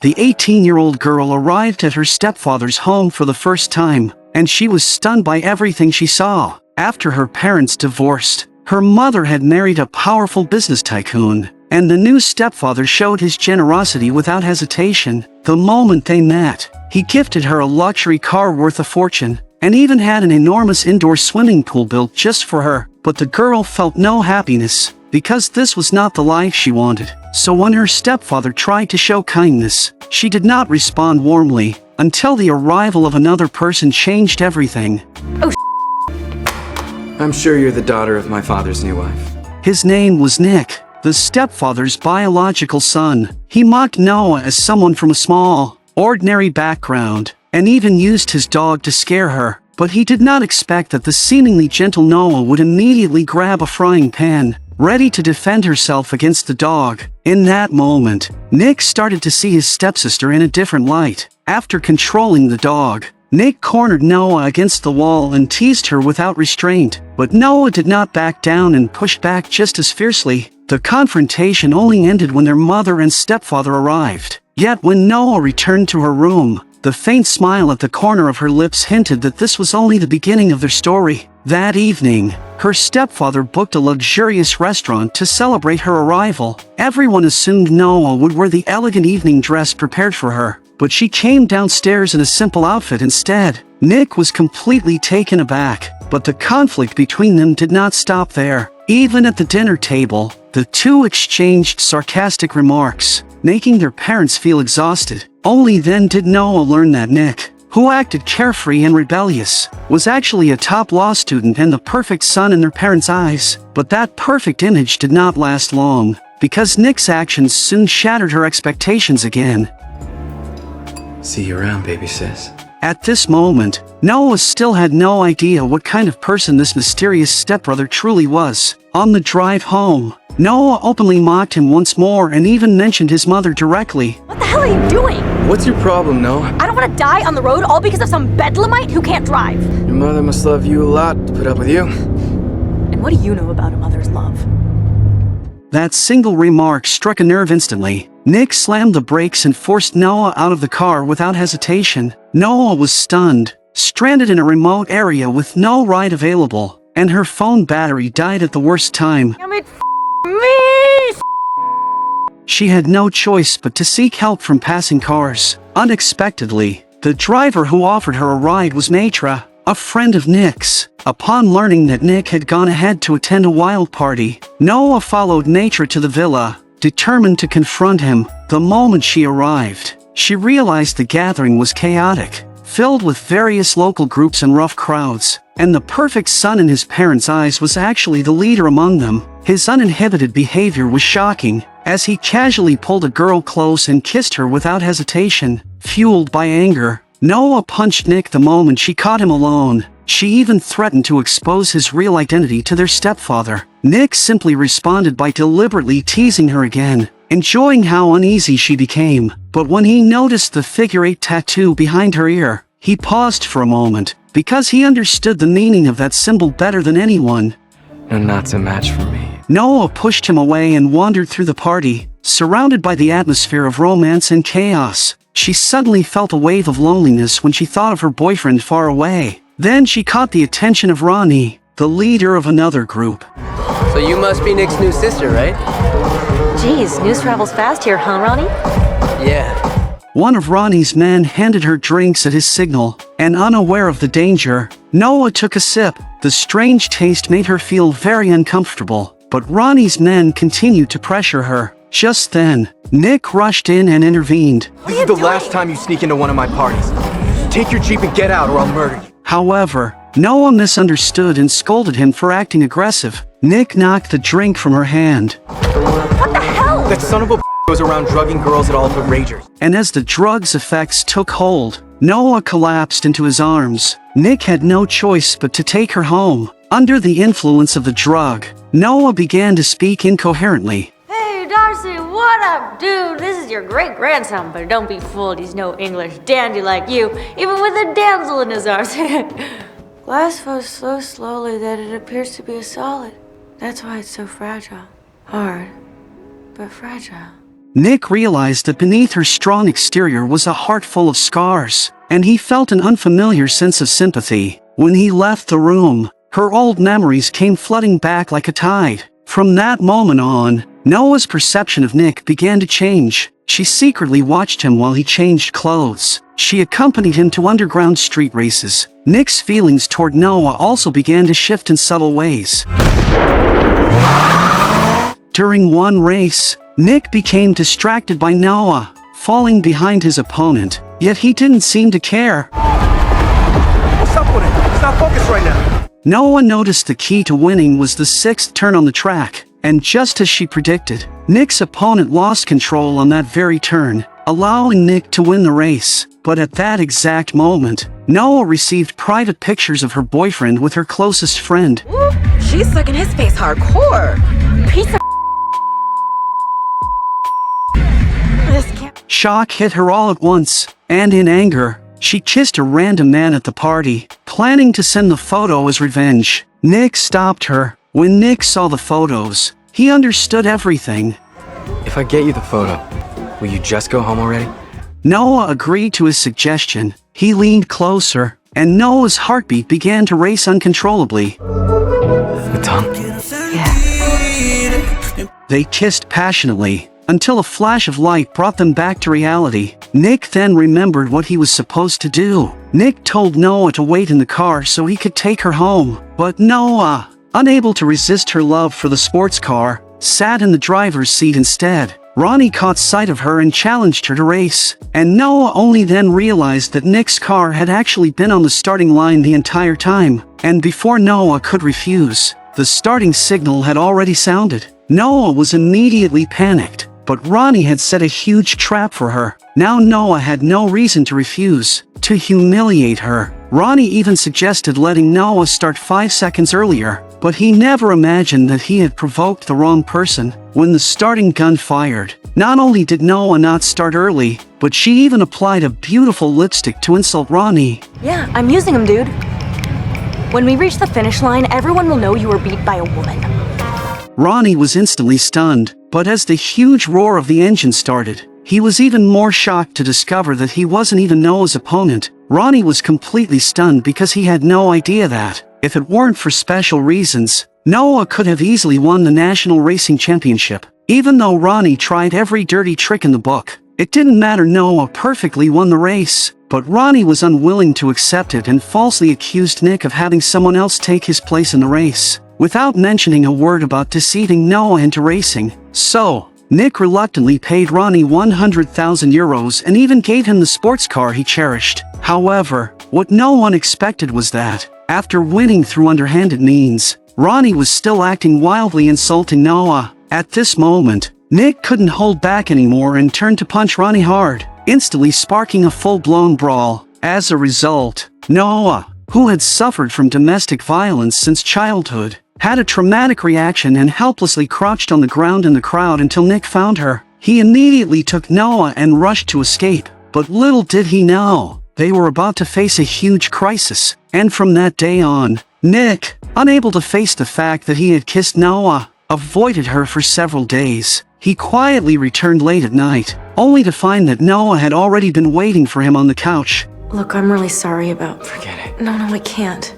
the 18-year-old girl arrived at her stepfather's home for the first time, and she was stunned by everything she saw. After her parents divorced, her mother had married a powerful business tycoon, and the new stepfather showed his generosity without hesitation. The moment they met, he gifted her a luxury car worth a fortune, and even had an enormous indoor swimming pool built just for her. But the girl felt no happiness, because this was not the life she wanted. So when her stepfather tried to show kindness, she did not respond warmly, until the arrival of another person changed everything. Oh, I'm sure you're the daughter of my father's new wife. His name was Nick, the stepfather's biological son. He mocked Noah as someone from a small, ordinary background, and even used his dog to scare her. But he did not expect that the seemingly gentle Noah would immediately grab a frying pan, ready to defend herself against the dog. In that moment, Nick started to see his stepsister in a different light. After controlling the dog, Nick cornered Noah against the wall and teased her without restraint. But Noah did not back down and pushed back just as fiercely. The confrontation only ended when their mother and stepfather arrived. Yet when Noah returned to her room, the faint smile at the corner of her lips hinted that this was only the beginning of their story. That evening, her stepfather booked a luxurious restaurant to celebrate her arrival. Everyone assumed Noah would wear the elegant evening dress prepared for her, but she came downstairs in a simple outfit instead. Nick was completely taken aback, but the conflict between them did not stop there. Even at the dinner table, the two exchanged sarcastic remarks, making their parents feel exhausted. Only then did Noah learn that Nick, who acted carefree and rebellious, was actually a top law student and the perfect son in their parents' eyes. But that perfect image did not last long, because Nick's actions soon shattered her expectations again. See you around, baby sis. At this moment, Noah still had no idea what kind of person this mysterious stepbrother truly was. On the drive home, Noah openly mocked him once more and even mentioned his mother directly. What the hell are you doing? What's your problem, Noah? I don't want to die on the road all because of some bedlamite who can't drive. Your mother must love you a lot to put up with you. And what do you know about a mother's love? That single remark struck a nerve instantly. Nick slammed the brakes and forced Noah out of the car without hesitation. Noah was stunned, stranded in a remote area with no ride available, and her phone battery died at the worst time. Damn it, me! She had no choice but to seek help from passing cars. Unexpectedly, the driver who offered her a ride was Matra, a friend of Nick's. Upon learning that Nick had gone ahead to attend a wild party, Noah followed Matra to the villa, determined to confront him. The moment she arrived, she realized the gathering was chaotic, filled with various local groups and rough crowds, and the perfect son in his parents' eyes was actually the leader among them. His uninhibited behavior was shocking, as he casually pulled a girl close and kissed her without hesitation. Fueled by anger, Noah punched Nick the moment she caught him alone. She even threatened to expose his real identity to their stepfather. Nick simply responded by deliberately teasing her again, enjoying how uneasy she became. But when he noticed the figure-8 tattoo behind her ear, he paused for a moment, because he understood the meaning of that symbol better than anyone. You're not a match for me. Noah pushed him away and wandered through the party, surrounded by the atmosphere of romance and chaos. She suddenly felt a wave of loneliness when she thought of her boyfriend far away. Then she caught the attention of Ronnie, the leader of another group. So you must be Nick's new sister, right? Geez, news travels fast here, huh, Ronnie? Yeah. One of Ronnie's men handed her drinks at his signal, and unaware of the danger, Noah took a sip. The strange taste made her feel very uncomfortable, but Ronnie's men continued to pressure her. Just then, Nick rushed in and intervened. This is the last time you sneak into one of my parties. Take your Jeep and get out or I'll murder you. However, Noah misunderstood and scolded him for acting aggressive. Nick knocked the drink from her hand. What the hell? That son of a goes around drugging girls at all the ragers. And as the drug's effects took hold, Noah collapsed into his arms. Nick had no choice but to take her home. Under the influence of the drug, Noah began to speak incoherently. Hey, Darcy, what up, dude? This is your great-grandson, but don't be fooled, he's no English dandy like you, even with a damsel in his arms. Glass flows so slowly that it appears to be a solid. That's why it's so fragile. Hard, but fragile. Nick realized that beneath her strong exterior was a heart full of scars, and he felt an unfamiliar sense of sympathy. When he left the room, her old memories came flooding back like a tide. From that moment on, Noah's perception of Nick began to change. She secretly watched him while he changed clothes. She accompanied him to underground street races. Nick's feelings toward Noah also began to shift in subtle ways. During one race, Nick became distracted by Noah, falling behind his opponent, yet he didn't seem to care. What's up with it? He's not focused right now. Noah noticed the key to winning was the 6th turn on the track, and just as she predicted, Nick's opponent lost control on that very turn, allowing Nick to win the race. But at that exact moment, Noah received private pictures of her boyfriend with her closest friend. Ooh, she's sucking his face hardcore. Piece of this can't. Shock hit her all at once, and in anger, she kissed a random man at the party, planning to send the photo as revenge. Nick stopped her. When Nick saw the photos, he understood everything. If I get you the photo, will you just go home already? Noah agreed to his suggestion. He leaned closer, and Noah's heartbeat began to race uncontrollably. The tongue? Yeah. They kissed passionately, until a flash of light brought them back to reality. Nick then remembered what he was supposed to do. Nick told Noah to wait in the car so he could take her home. But Noah, unable to resist her love for the sports car, sat in the driver's seat instead. Ronnie caught sight of her and challenged her to race, and Noah only then realized that Nick's car had actually been on the starting line the entire time. And before Noah could refuse, the starting signal had already sounded. Noah was immediately panicked, but Ronnie had set a huge trap for her. Now Noah had no reason to refuse. To humiliate her, Ronnie even suggested letting Noah start 5 seconds earlier, but he never imagined that he had provoked the wrong person. When the starting gun fired, not only did Noah not start early, but she even applied a beautiful lipstick to insult Ronnie. Yeah, I'm using them, dude. When we reach the finish line, everyone will know you were beat by a woman. Ronnie was instantly stunned, but as the huge roar of the engine started, he was even more shocked to discover that he wasn't even Noah's opponent. Ronnie was completely stunned because he had no idea that, if it weren't for special reasons, Noah could have easily won the National Racing Championship. Even though Ronnie tried every dirty trick in the book, it didn't matter. Noah perfectly won the race. But Ronnie was unwilling to accept it and falsely accused Nick of having someone else take his place in the race, without mentioning a word about deceiving Noah into racing. So, Nick reluctantly paid Ronnie 100,000 euros and even gave him the sports car he cherished. However, what no one expected was that, after winning through underhanded means, Ronnie was still acting wildly, insulting Noah. At this moment, Nick couldn't hold back anymore and turned to punch Ronnie hard, instantly sparking a full-blown brawl. As a result, Noah, who had suffered from domestic violence since childhood, had a traumatic reaction and helplessly crouched on the ground in the crowd until Nick found her. He immediately took Noah and rushed to escape, but little did he know, they were about to face a huge crisis. And from that day on, Nick, unable to face the fact that he had kissed Noah, avoided her for several days. He quietly returned late at night, only to find that Noah had already been waiting for him on the couch. Look, I'm really sorry about... Forget it. No, I can't.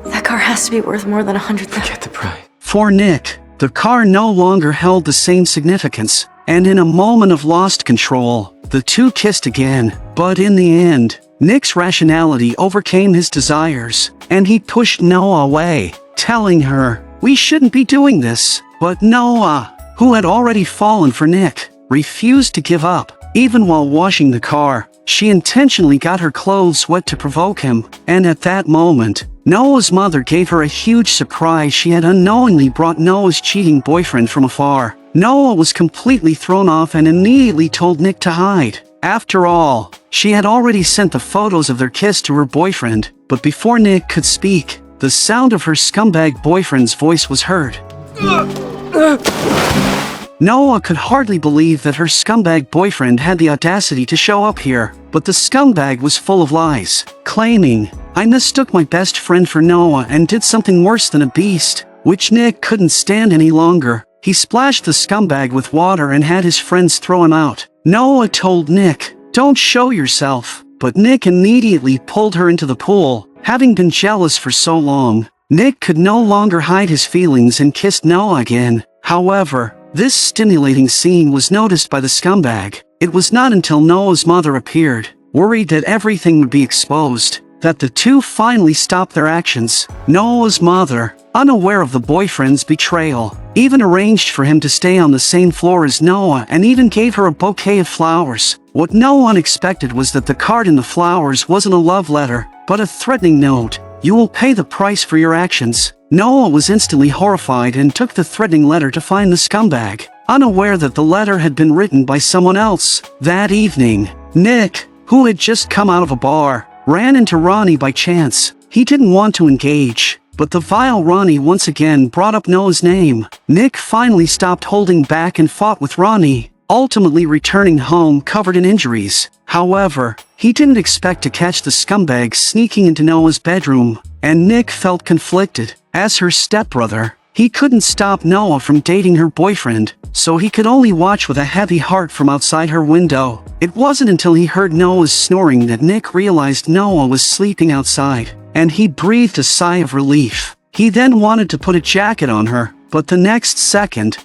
That car has to be worth more than 100,000. Forget the price. For Nick, the car no longer held the same significance, and in a moment of lost control, the two kissed again. But in the end, Nick's rationality overcame his desires, and he pushed Noah away, telling her, "We shouldn't be doing this." But Noah, who had already fallen for Nick, refused to give up. Even while washing the car, she intentionally got her clothes wet to provoke him, and at that moment, Noah's mother gave her a huge surprise. She had unknowingly brought Noah's cheating boyfriend from afar. Noah was completely thrown off and immediately told Nick to hide. After all, she had already sent the photos of their kiss to her boyfriend, but before Nick could speak, the sound of her scumbag boyfriend's voice was heard. Noah could hardly believe that her scumbag boyfriend had the audacity to show up here, but the scumbag was full of lies, claiming, "I mistook my best friend for Noah and did something worse than a beast," which Nick couldn't stand any longer. He splashed the scumbag with water and had his friends throw him out. Noah told Nick, "Don't show yourself," but Nick immediately pulled her into the pool. Having been jealous for so long, Nick could no longer hide his feelings and kissed Noah again. However, this stimulating scene was noticed by the scumbag. It was not until Noah's mother appeared, worried that everything would be exposed, that the two finally stopped their actions. Noah's mother, unaware of the boyfriend's betrayal, even arranged for him to stay on the same floor as Noah and even gave her a bouquet of flowers. What no one expected was that the card in the flowers wasn't a love letter, but a threatening note. "You will pay the price for your actions." Noah was instantly horrified and took the threatening letter to find the scumbag, unaware that the letter had been written by someone else. That evening, Nick, who had just come out of a bar, ran into Ronnie by chance. He didn't want to engage, but the vile Ronnie once again brought up Noah's name. Nick finally stopped holding back and fought with Ronnie, ultimately returning home covered in injuries. However, he didn't expect to catch the scumbag sneaking into Noah's bedroom, and Nick felt conflicted. As her stepbrother, he couldn't stop Noah from dating her boyfriend, so he could only watch with a heavy heart from outside her window. It wasn't until he heard Noah's snoring that Nick realized Noah was sleeping outside, and he breathed a sigh of relief. He then wanted to put a jacket on her, but the next second,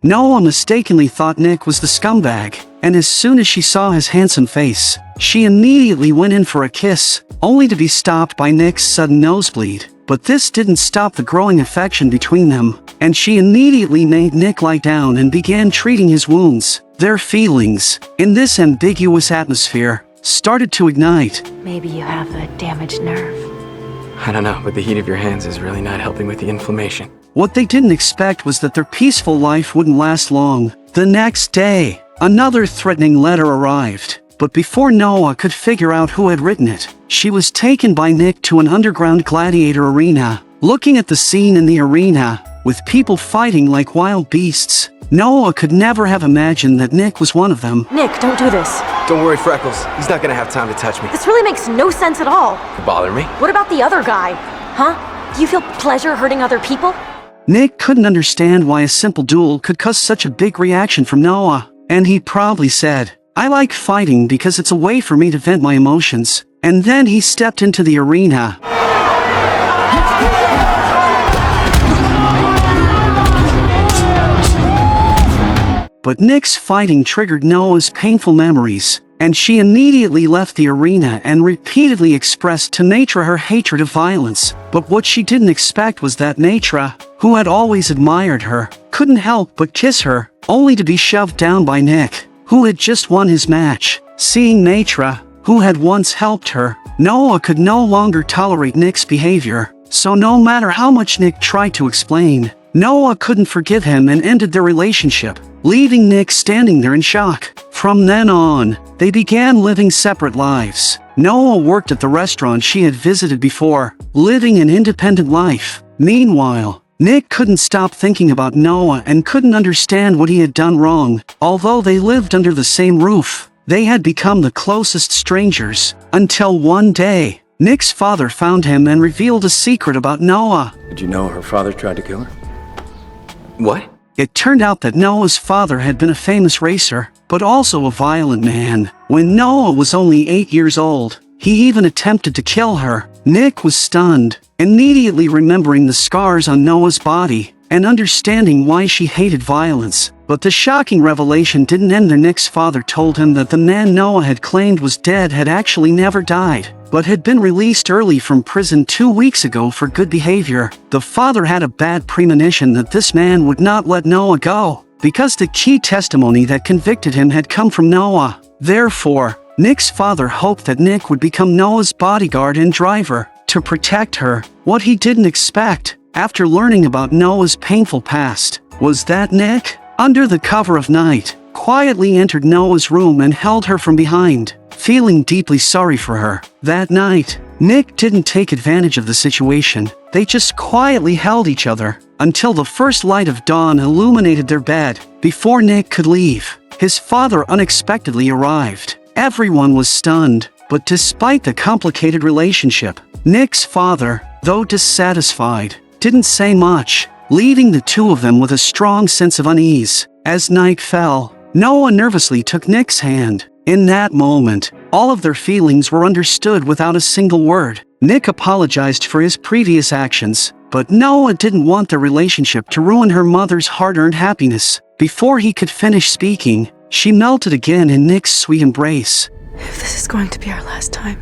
Noah mistakenly thought Nick was the scumbag, and as soon as she saw his handsome face, she immediately went in for a kiss, only to be stopped by Nick's sudden nosebleed. But this didn't stop the growing affection between them, and she immediately made Nick lie down and began treating his wounds. Their feelings, in this ambiguous atmosphere, started to ignite. Maybe you have a damaged nerve. I don't know, but the heat of your hands is really not helping with the inflammation. What they didn't expect was that their peaceful life wouldn't last long. The next day, another threatening letter arrived. But before Noah could figure out who had written it, she was taken by Nick to an underground gladiator arena. Looking at the scene in the arena, with people fighting like wild beasts, Noah could never have imagined that Nick was one of them. Nick, don't do this. Don't worry, Freckles. He's not gonna have time to touch me. This really makes no sense at all. Bother me? What about the other guy? Huh? Do you feel pleasure hurting other people? Nick couldn't understand why a simple duel could cause such a big reaction from Noah, and he proudly said, "I like fighting because it's a way for me to vent my emotions." And then he stepped into the arena. But Nick's fighting triggered Noah's painful memories, and she immediately left the arena and repeatedly expressed to Natra her hatred of violence. But what she didn't expect was that Natra, who had always admired her, couldn't help but kiss her, only to be shoved down by Nick, who had just won his match. Seeing Natra, who had once helped her, Noah could no longer tolerate Nick's behavior. So no matter how much Nick tried to explain, Noah couldn't forgive him and ended their relationship, leaving Nick standing there in shock. From then on, they began living separate lives. Noah worked at the restaurant she had visited before, living an independent life. Meanwhile, Nick couldn't stop thinking about Noah and couldn't understand what he had done wrong. Although they lived under the same roof, they had become the closest strangers, until one day, Nick's father found him and revealed a secret about Noah. Did you know her father tried to kill her? What? It turned out that Noah's father had been a famous racer, but also a violent man. When Noah was only 8 years old, he even attempted to kill her. Nick was stunned, immediately remembering the scars on Noah's body, and understanding why she hated violence. But the shocking revelation didn't end there. Nick's father told him that the man Noah had claimed was dead had actually never died, but had been released early from prison 2 weeks ago for good behavior. The father had a bad premonition that this man would not let Noah go, because the key testimony that convicted him had come from Noah. Therefore, Nick's father hoped that Nick would become Noah's bodyguard and driver, to protect her. What he didn't expect, after learning about Noah's painful past, was that Nick, under the cover of night, quietly entered Noah's room and held her from behind, feeling deeply sorry for her. That night, Nick didn't take advantage of the situation. They just quietly held each other, until the first light of dawn illuminated their bed. Before Nick could leave, his father unexpectedly arrived. Everyone was stunned, but despite the complicated relationship, Nick's father, though dissatisfied, didn't say much. leaving the two of them with a strong sense of unease. As night fell, Noah nervously took Nick's hand. In that moment, all of their feelings were understood without a single word. Nick apologized for his previous actions, but Noah didn't want their relationship to ruin her mother's hard-earned happiness. Before he could finish speaking, she melted again in Nick's sweet embrace. If this is going to be our last time,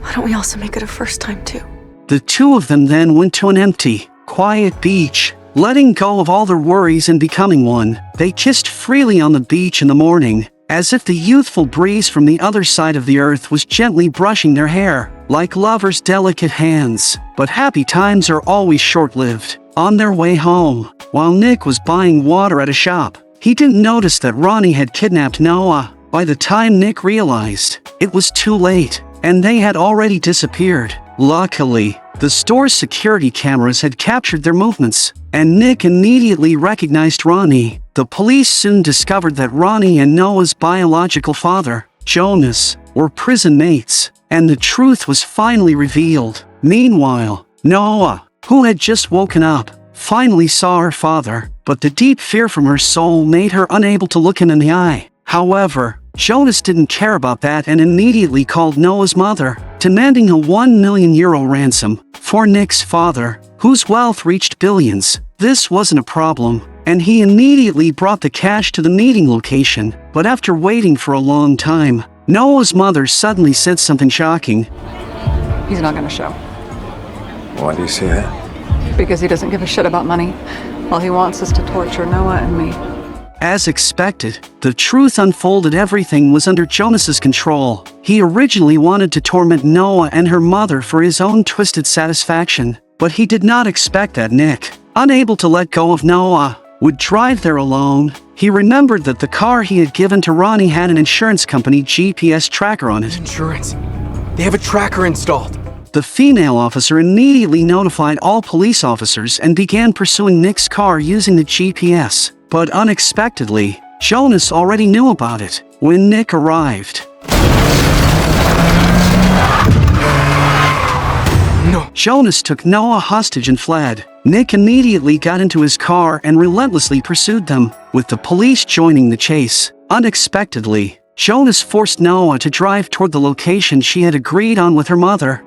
why don't we also make it a first time too? The two of them then went to an empty, quiet beach. Letting go of all their worries and becoming one, they kissed freely on the beach in the morning, as if the youthful breeze from the other side of the earth was gently brushing their hair, like lovers' delicate hands. But happy times are always short-lived. On their way home, while Nick was buying water at a shop, he didn't notice that Ronnie had kidnapped Noah. By the time Nick realized, it was too late, and they had already disappeared. Luckily, the store's security cameras had captured their movements, and Nick immediately recognized Ronnie. The police soon discovered that Ronnie and Noah's biological father, Jonas, were prison mates, and the truth was finally revealed. Meanwhile, Noah, who had just woken up, finally saw her father, but the deep fear from her soul made her unable to look him in the eye. However, Jonas didn't care about that and immediately called Noah's mother, demanding a €1 million ransom for Nick's father, whose wealth reached billions. This wasn't a problem, and he immediately brought the cash to the meeting location. But after waiting for a long time, Noah's mother suddenly said something shocking. He's not gonna show. Why do you say that? Because he doesn't give a shit about money. All he wants is to torture Noah and me. As expected, the truth unfolded. Everything was under Jonas's control. He originally wanted to torment Noah and her mother for his own twisted satisfaction, but he did not expect that Nick, unable to let go of Noah, would drive there alone. He remembered that the car he had given to Ronnie had an insurance company GPS tracker on it. Insurance. They have a tracker installed. The female officer immediately notified all police officers and began pursuing Nick's car using the GPS. But unexpectedly, Jonas already knew about it. When Nick arrived, Jonas took Noah hostage and fled. Nick immediately got into his car and relentlessly pursued them, with the police joining the chase. Unexpectedly, Jonas forced Noah to drive toward the location she had agreed on with her mother.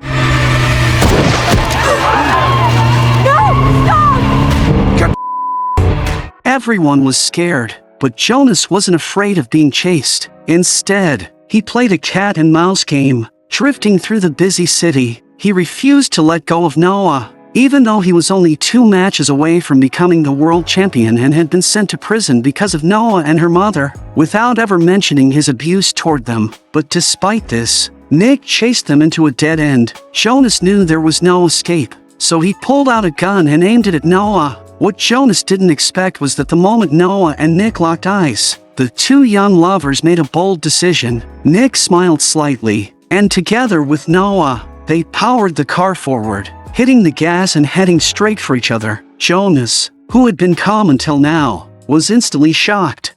Everyone was scared, but Jonas wasn't afraid of being chased. Instead, he played a cat and mouse game, drifting through the busy city. He refused to let go of Noah, even though he was only 2 matches away from becoming the world champion and had been sent to prison because of Noah and her mother, without ever mentioning his abuse toward them. But despite this, Nick chased them into a dead end. Jonas knew there was no escape, so he pulled out a gun and aimed it at Noah. What Jonas didn't expect was that the moment Noah and Nick locked eyes, the two young lovers made a bold decision. Nick smiled slightly, and together with Noah, they powered the car forward, hitting the gas and heading straight for each other. Jonas, who had been calm until now, was instantly shocked.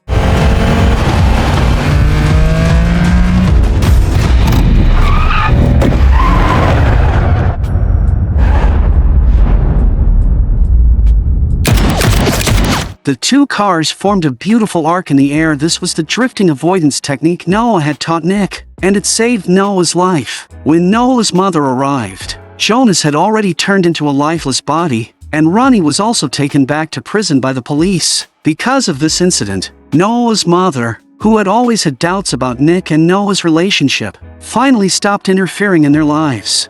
The two cars formed a beautiful arc in the air. This was the drifting avoidance technique Noah had taught Nick, and it saved Noah's life. When Noah's mother arrived, Jonas had already turned into a lifeless body, and Ronnie was also taken back to prison by the police. Because of this incident, Noah's mother, who had always had doubts about Nick and Noah's relationship, finally stopped interfering in their lives.